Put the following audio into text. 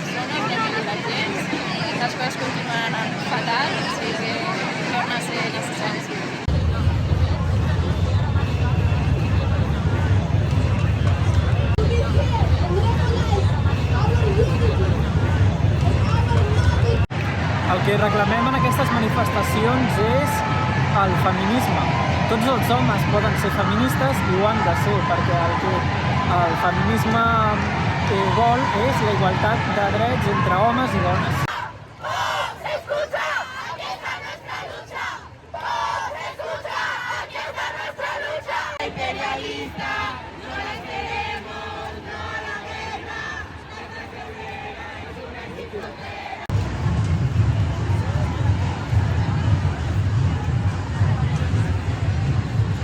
persones, hi ha millorat gens, les coses continuen anant fatal, o sigui que torna a ser necessari. El que reclamem en aquestes manifestacions és el feminisme. Tots els homes poden ser feministes i ho han de ser, perquè el que el feminisme vol és la igualtat de drets entre homes i dones. Imperialista, no la queremos, no la guerra.